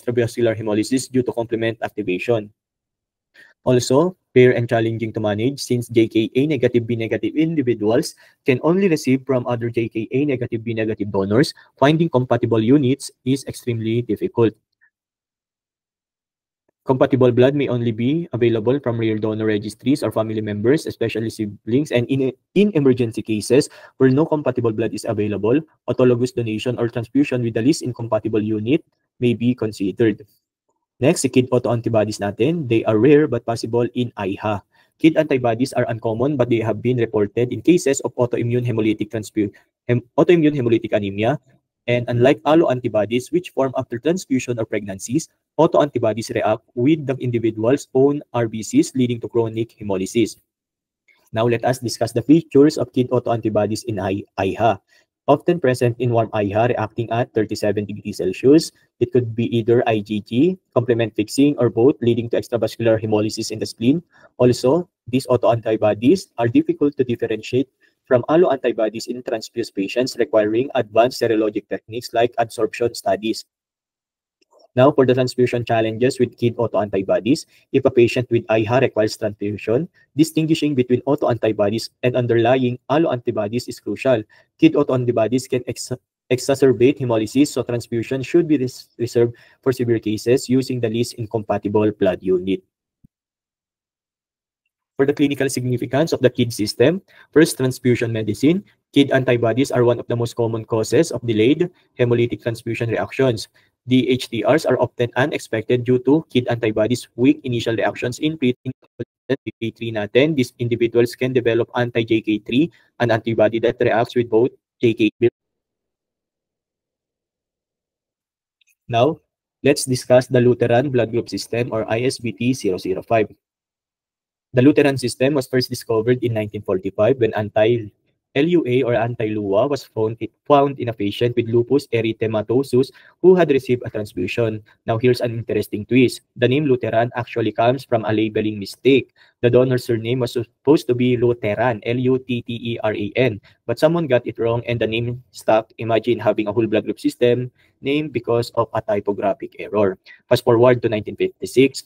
extravascular hemolysis due to complement activation. Also, rare and challenging to manage since JKA negative B negative individuals can only receive from other JKA negative B negative donors. Finding compatible units is extremely difficult. Compatible blood may only be available from rare donor registries or family members, especially siblings, and in emergency cases where no compatible blood is available, autologous donation or transfusion with the least incompatible unit may be considered. Next, si KID autoantibodies natin, they are rare but possible in AIHA. KID antibodies are uncommon but they have been reported in cases of autoimmune hemolytic anemia. And unlike alloantibodies, which form after transfusion or pregnancies, autoantibodies react with the individual's own RBCs, leading to chronic hemolysis. Now, let us discuss the features of KID autoantibodies in AIHA. Often present in warm AIHA reacting at 37 degrees Celsius. It could be either IgG, complement fixing, or both, leading to extravascular hemolysis in the spleen. Also, these autoantibodies are difficult to differentiate from alloantibodies in transfused patients requiring advanced serologic techniques like adsorption studies. Now, for the transfusion challenges with KID autoantibodies, if a patient with AIHA requires transfusion, distinguishing between autoantibodies and underlying alloantibodies is crucial. KID autoantibodies can exacerbate hemolysis, so transfusion should be reserved for severe cases using the least incompatible blood unit. For the clinical significance of the KID system, first, transfusion medicine. KID antibodies are one of the most common causes of delayed hemolytic transfusion reactions. The HTRs are often unexpected due to KID antibodies' weak initial reactions in JK3 natin. These individuals can develop anti-JK3, an antibody that reacts with both JK3. Now, let's discuss the Lutheran blood group system or ISBT-005. The Lutheran system was first discovered in 1945 when anti-LUA or anti-LUA was found in a patient with lupus erythematosus who had received a transfusion. Now, here's an interesting twist. The name Lutheran actually comes from a labeling mistake. The donor's surname was supposed to be Lutheran, L-U-T-T-E-R-A-N, but someone got it wrong and the name stuck. Imagine having a whole blood group system named because of a typographic error. Fast forward to 1956.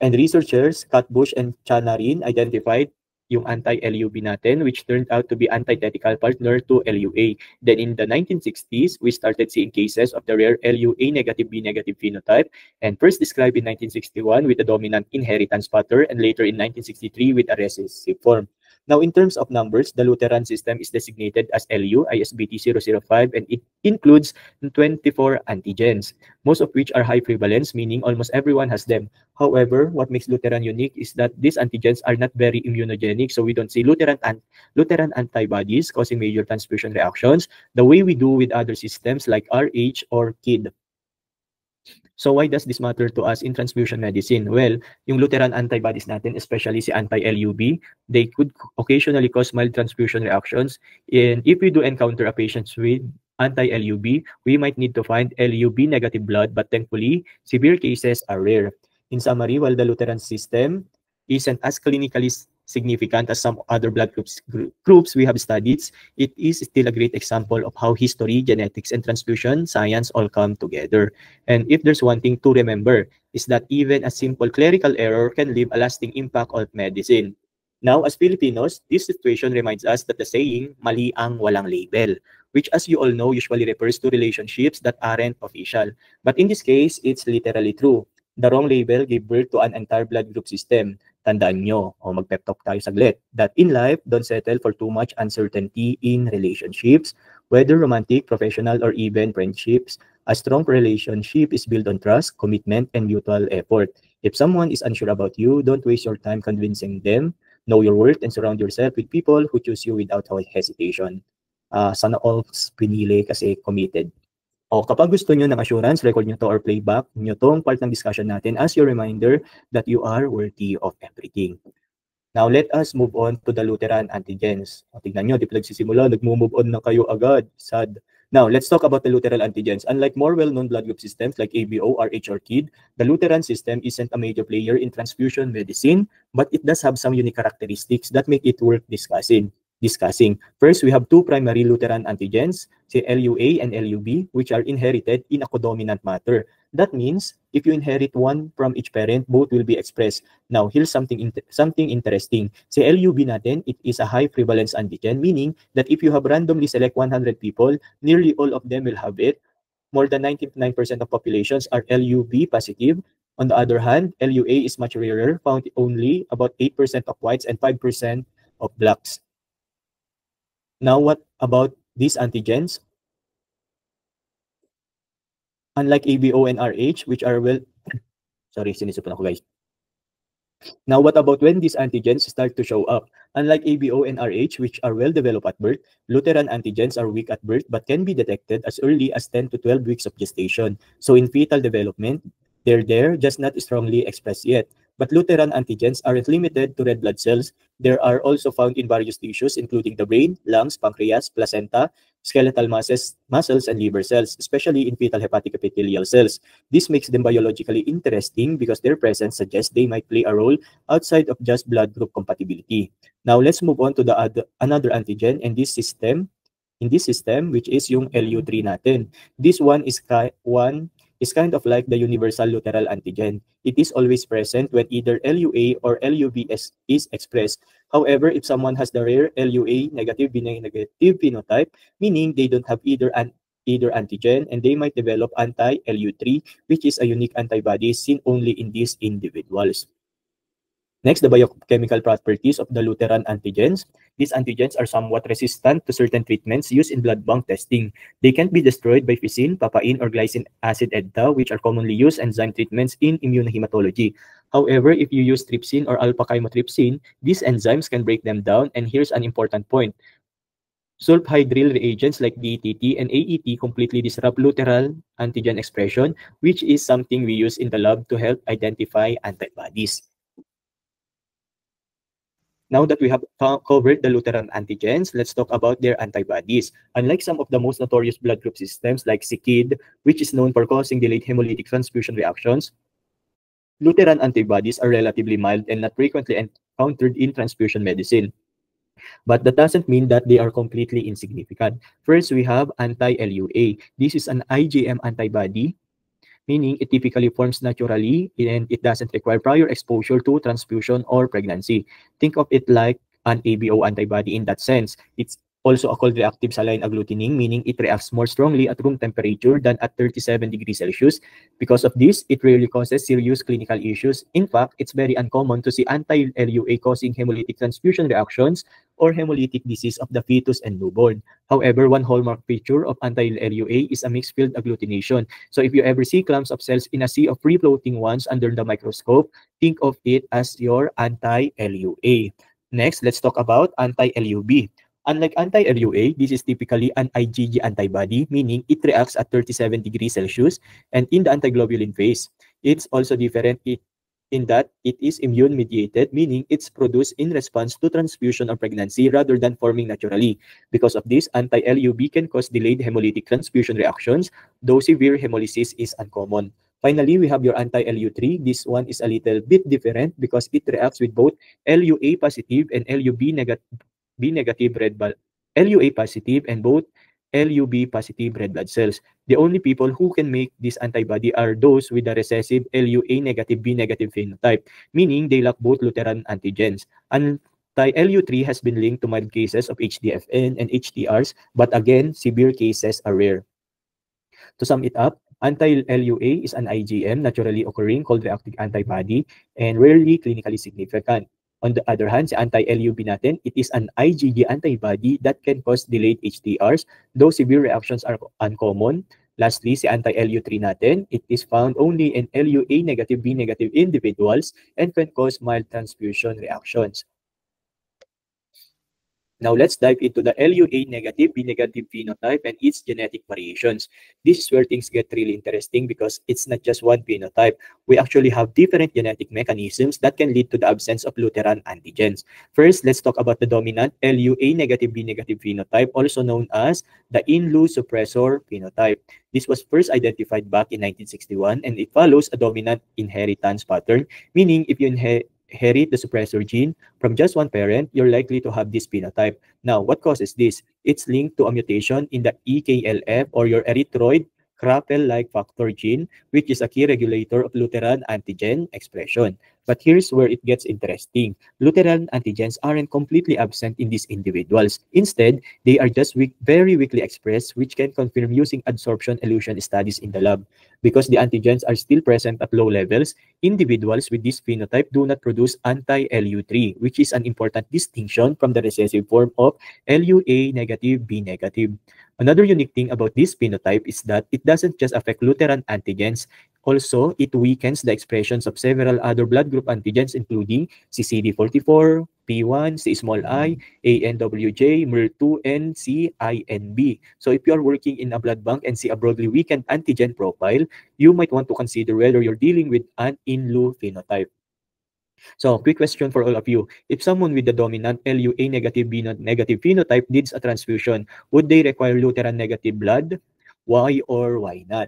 And researchers, Katbush and Chanarin, identified yung anti-LUB natin, which turned out to be antithetical partner to LUA. Then in the 1960s, we started seeing cases of the rare LUA negative B negative phenotype, and first described in 1961 with a dominant inheritance pattern, and later in 1963 with a recessive form. Now, in terms of numbers, the Lutheran system is designated as LU, ISBT-005, and it includes 24 antigens, most of which are high prevalence, meaning almost everyone has them. However, what makes Lutheran unique is that these antigens are not very immunogenic, so we don't see Lutheran antibodies causing major transfusion reactions the way we do with other systems like RH or KID. So why does this matter to us in transfusion medicine? Well, yung Lutheran antibodies natin, especially si anti-LUB, they could occasionally cause mild transfusion reactions. And if we do encounter a patient with anti-LUB, we might need to find LUB negative blood, but thankfully, severe cases are rare. In summary, while the Lutheran system isn't as clinically significant as some other blood groups we have studied, it is still a great example of how history, genetics, and transfusion science all come together. And if there's one thing to remember, is that even a simple clerical error can leave a lasting impact on medicine. Now, as Filipinos, this situation reminds us that the saying, mali ang walang label, which as you all know, usually refers to relationships that aren't official. But in this case, it's literally true. The wrong label gave birth to an entire blood group system. Tandaan nyo, o mag-pep talk tayo saglit, that in life, don't settle for too much uncertainty in relationships, whether romantic, professional, or even friendships. A strong relationship is built on trust, commitment, and mutual effort. If someone is unsure about you, don't waste your time convincing them. Know your worth and surround yourself with people who choose you without hesitation. Sana all pinili kasi committed. O kapag gusto nyo ng assurance, record nyo to or playback nyo tong part ng discussion natin as your reminder that you are worthy of everything. Now, let us move on to the Lutheran antigens. O, tignan nyo, di pa nagsisimula, nag-move on na kayo agad. Sad. Now, let's talk about the Lutheran antigens. Unlike more well-known blood group systems like ABO, RH, or KID, the Lutheran system isn't a major player in transfusion medicine, but it does have some unique characteristics that make it worth discussing. First, we have two primary Lutheran antigens, si LUA and LUB, which are inherited in a codominant manner. That means if you inherit one from each parent, both will be expressed. Now, here's something interesting. Sa LUB natin, it is a high prevalence antigen, meaning that if you have randomly select 100 people, nearly all of them will have it. More than 99% of populations are LUB positive. On the other hand, LUA is much rarer, found only about 8% of whites and 5% of blacks. Now, what about these antigens? Unlike ABO and RH, which are sorry, sinisipan ako guys. Now, what about when these antigens start to show up? Unlike ABO and RH, which are well developed at birth, Lutheran antigens are weak at birth but can be detected as early as 10 to 12 weeks of gestation. So in fetal development, they're there, just not strongly expressed yet. But Lutheran antigens aren't limited to red blood cells. They are also found in various tissues, including the brain, lungs, pancreas, placenta, skeletal muscles, and liver cells, especially in fetal hepatic epithelial cells. This makes them biologically interesting because their presence suggests they might play a role outside of just blood group compatibility. Now, let's move on to another antigen in this system, which is yung LU3 natin. This one is kind of like the universal Luteral antigen. It is always present when either LUA or LUB is expressed. However, if someone has the rare LUA negative B negative phenotype, meaning they don't have either antigen, and they might develop anti-LU3, which is a unique antibody seen only in these individuals. Next, the biochemical properties of the Luteran antigens. These antigens are somewhat resistant to certain treatments used in blood bank testing. They can't be destroyed by fisin, papain, or glycine acid EDTA, which are commonly used enzyme treatments in immunohematology. However, if you use trypsin or alpha-chymotrypsin, these enzymes can break them down, and here's an important point. Sulfhydryl reagents like DTT and AET completely disrupt Luteral antigen expression, which is something we use in the lab to help identify antibodies. Now that we have covered the Luteran antigens, let's talk about their antibodies. Unlike some of the most notorious blood group systems like CKID, which is known for causing delayed hemolytic transfusion reactions, Luteran antibodies are relatively mild and not frequently encountered in transfusion medicine. But that doesn't mean that they are completely insignificant. First, we have anti-LUA. This is an IgM antibody, meaning it typically forms naturally and it doesn't require prior exposure to transfusion or pregnancy. Think of it like an ABO antibody in that sense. It's also a cold reactive saline agglutinin, meaning it reacts more strongly at room temperature than at 37 degrees Celsius. Because of this, it rarely causes serious clinical issues. In fact, it's very uncommon to see anti-LUA causing hemolytic transfusion reactions or hemolytic disease of the fetus and newborn. However, one hallmark feature of anti-LUA is a mixed field agglutination. So if you ever see clumps of cells in a sea of free-floating ones under the microscope, think of it as your anti-LUA. Next, let's talk about anti-LUB. Unlike anti-LUA, this is typically an IgG antibody, meaning it reacts at 37 degrees Celsius and in the antiglobulin phase. It's also different in that it is immune-mediated, meaning it's produced in response to transfusion or pregnancy rather than forming naturally. Because of this, anti-LUB can cause delayed hemolytic transfusion reactions, though severe hemolysis is uncommon. Finally, we have your anti-LU3. This one is a little bit different because it reacts with both LUA positive and LUB negative red blood, LUA positive and both LUB positive red blood cells. The only people who can make this antibody are those with the recessive LUA negative B negative phenotype, meaning they lack both Luteran antigens. Anti-LU3 has been linked to mild cases of HDFN and HTRs, but again, severe cases are rare. To sum it up, anti-LUA is an IgM, naturally occurring cold reactive antibody, and rarely clinically significant. On the other hand, sa anti-LUB natin, it is an IgG antibody that can cause delayed HTRs, though severe reactions are uncommon. Lastly, sa anti-LU3 natin, it is found only in LUA negative B negative individuals and can cause mild transfusion reactions. Now let's dive into the LUA negative B negative phenotype and its genetic variations. This is where things get really interesting because it's not just one phenotype. We actually have different genetic mechanisms that can lead to the absence of Luteran antigens. First, let's talk about the dominant LUA negative B negative phenotype, also known as the in-lu suppressor phenotype. This was first identified back in 1961 and it follows a dominant inheritance pattern, meaning if you inherit the suppressor gene from just one parent, you're likely to have this phenotype. Now, what causes this? It's linked to a mutation in the EKLF or your erythroid Krapel-like factor gene, which is a key regulator of Luteran antigen expression. But here's where it gets interesting. Luteran antigens aren't completely absent in these individuals. Instead, they are just very weakly expressed, which can confirm using adsorption elution studies in the lab. Because the antigens are still present at low levels, individuals with this phenotype do not produce anti-LU3, which is an important distinction from the recessive form of LUA negative B negative. Another unique thing about this phenotype is that it doesn't just affect Luteran antigens. Also, it weakens the expressions of several other blood group antigens, including CCD44, P1, C small I, ANWJ, MER2, and CINB. So if you are working in a blood bank and see a broadly weakened antigen profile, you might want to consider whether you're dealing with an in-Lu phenotype. So, quick question for all of you. If someone with the dominant LUA negative B negative phenotype needs a transfusion, would they require Luteran negative blood? Why or why not?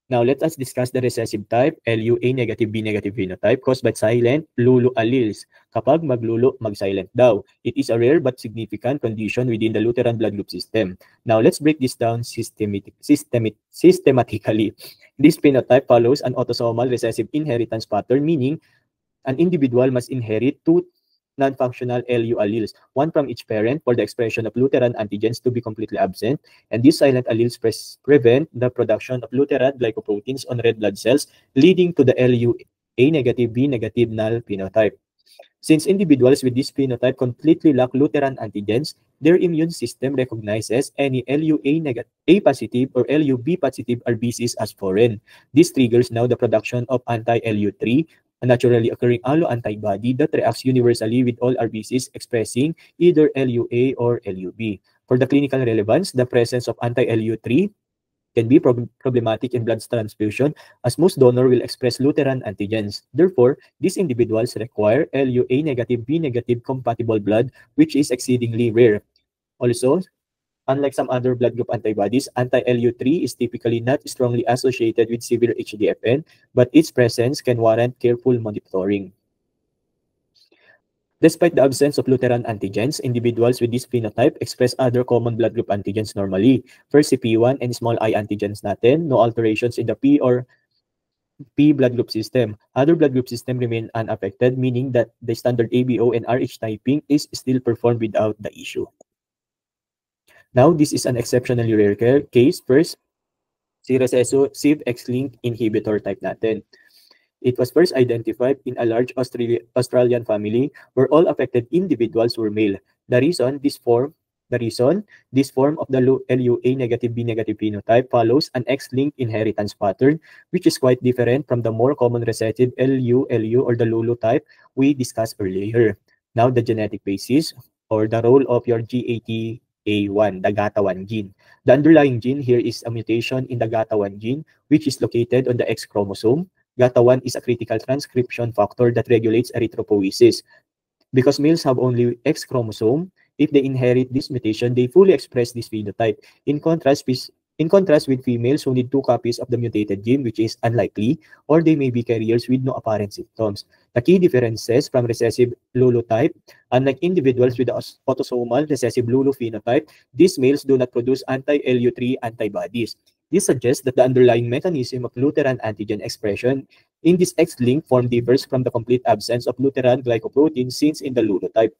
Now, let us discuss the recessive type, LUA negative B negative phenotype caused by silent LULU alleles. Kapag maglulu, mag-silent daw. It is a rare but significant condition within the Luteran blood group system. Now, let's break this down systematically. This phenotype follows an autosomal recessive inheritance pattern, meaning an individual must inherit two non-functional LU alleles, one from each parent for the expression of Luteran antigens to be completely absent, and these silent alleles prevent the production of Luteran glycoproteins on red blood cells, leading to the LUA negative B negative null phenotype. Since individuals with this phenotype completely lack Luteran antigens, their immune system recognizes any LUA negative A positive or LUB positive RBCs as foreign. This triggers now the production of anti-LU3, a naturally occurring alloantibody that reacts universally with all RBCs expressing either LUA or LUB. For the clinical relevance, the presence of anti-LU3 can be problematic in blood transfusion as most donor will express Luteran antigens. Therefore, these individuals require LUA negative B negative compatible blood, which is exceedingly rare. Also, unlike some other blood group antibodies, anti-LU3 is typically not strongly associated with severe HDFN, but its presence can warrant careful monitoring. Despite the absence of Luteran antigens, individuals with this phenotype express other common blood group antigens normally. First, si P1 and small I antigens natin, no alterations in the P or P blood group system. Other blood group system remain unaffected, meaning that the standard ABO and RH typing is still performed without the issue. Now, this is an exceptionally rare case. First, si recesso CIV X-linked inhibitor type natin. It was first identified in a large Australian family where all affected individuals were male. The reason this form of the LUA negative B negative phenotype follows an X-linked inheritance pattern, which is quite different from the more common recessive LU or the LULU type we discussed earlier. Now, the genetic basis or the role of your GATA1, the GATA1 gene. The underlying gene here is a mutation in the GATA1 gene, which is located on the X chromosome. GATA1 is a critical transcription factor that regulates erythropoiesis. Because males have only X chromosome, if they inherit this mutation, they fully express this phenotype. In contrast with females who need 2 copies of the mutated gene, which is unlikely, or they may be carriers with no apparent symptoms. The key differences from recessive LULU type, unlike individuals with the autosomal recessive LULU phenotype, these males do not produce anti-LU3 antibodies. This suggests that the underlying mechanism of Luteran antigen expression in this X-linked form differs from the complete absence of Luteran glycoprotein seen in the LULU type.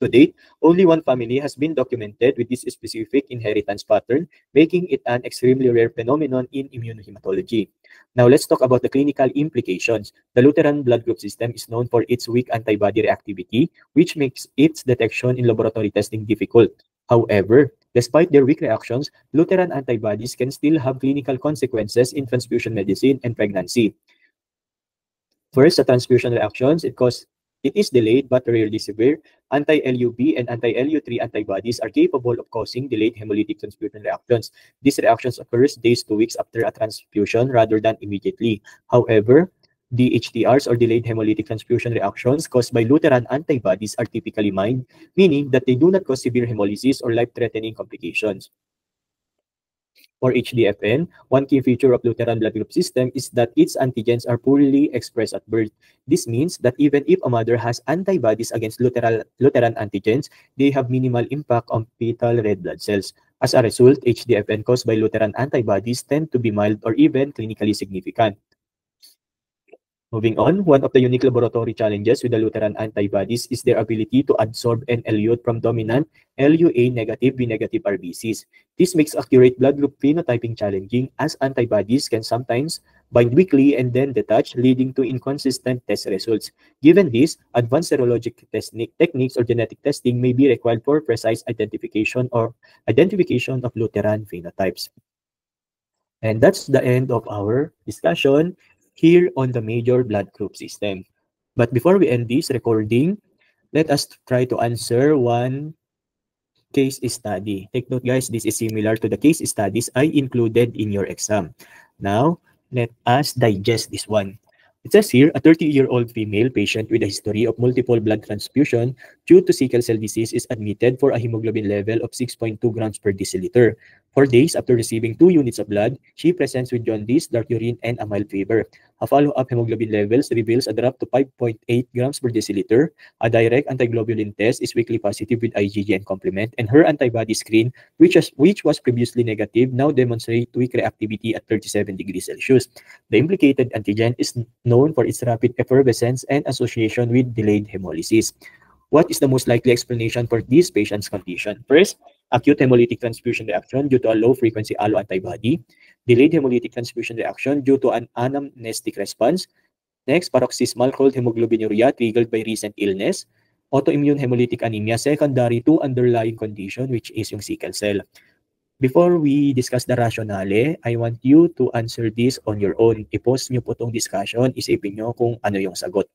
To date, only one family has been documented with this specific inheritance pattern, making it an extremely rare phenomenon in immunohematology. Now, let's talk about the clinical implications. The Luteran blood group system is known for its weak antibody reactivity, which makes its detection in laboratory testing difficult. However, despite their weak reactions, Luteran antibodies can still have clinical consequences in transfusion medicine and pregnancy. First, the transfusion reactions, it is delayed but rarely severe. Anti-LUB and anti-LU3 antibodies are capable of causing delayed hemolytic transfusion reactions. These reactions occur days to weeks after a transfusion rather than immediately. However, DHTRs or delayed hemolytic transfusion reactions caused by Luteran antibodies are typically mild, meaning that they do not cause severe hemolysis or life-threatening complications. For HDFN, one key feature of Lutheran blood group system is that its antigens are poorly expressed at birth. This means that even if a mother has antibodies against Lutheran antigens, they have minimal impact on fetal red blood cells. As a result, HDFN caused by Lutheran antibodies tend to be mild or even clinically significant. Moving on, one of the unique laboratory challenges with the Lutheran antibodies is their ability to adsorb and elute from dominant LUA negative B negative RBCs. This makes accurate blood group phenotyping challenging as antibodies can sometimes bind weakly and then detach, leading to inconsistent test results. Given this, advanced serologic techniques or genetic testing may be required for precise identification of Lutheran phenotypes. And that's the end of our discussion here on the major blood group system. But before we end this recording, let us try to answer one case study. Take note, guys, this is similar to the case studies I included in your exam. Now, let us digest this one. It says here, a 30-year-old female patient with a history of multiple blood transfusion due to sickle cell disease is admitted for a hemoglobin level of 6.2 grams per deciliter. 4 days after receiving 2 units of blood, she presents with jaundice, dark urine, and a mild fever. A follow-up hemoglobin levels reveals a drop to 5.8 grams per deciliter. A direct antiglobulin test is weakly positive with IgG and complement, and her antibody screen, which was previously negative, now demonstrates weak reactivity at 37 degrees Celsius. The implicated antigen is known for its rapid effervescence and association with delayed hemolysis. What is the most likely explanation for this patient's condition? First, acute hemolytic transfusion reaction due to a low-frequency alloantibody. Delayed hemolytic transfusion reaction due to an anamnestic response. Next, paroxysmal cold hemoglobinuria triggered by recent illness. Autoimmune hemolytic anemia secondary to underlying condition, which is yung sickle cell. Before we discuss the rationale, I want you to answer this on your own. I-pause nyo po itong discussion, isipin nyo kung ano yung sagot.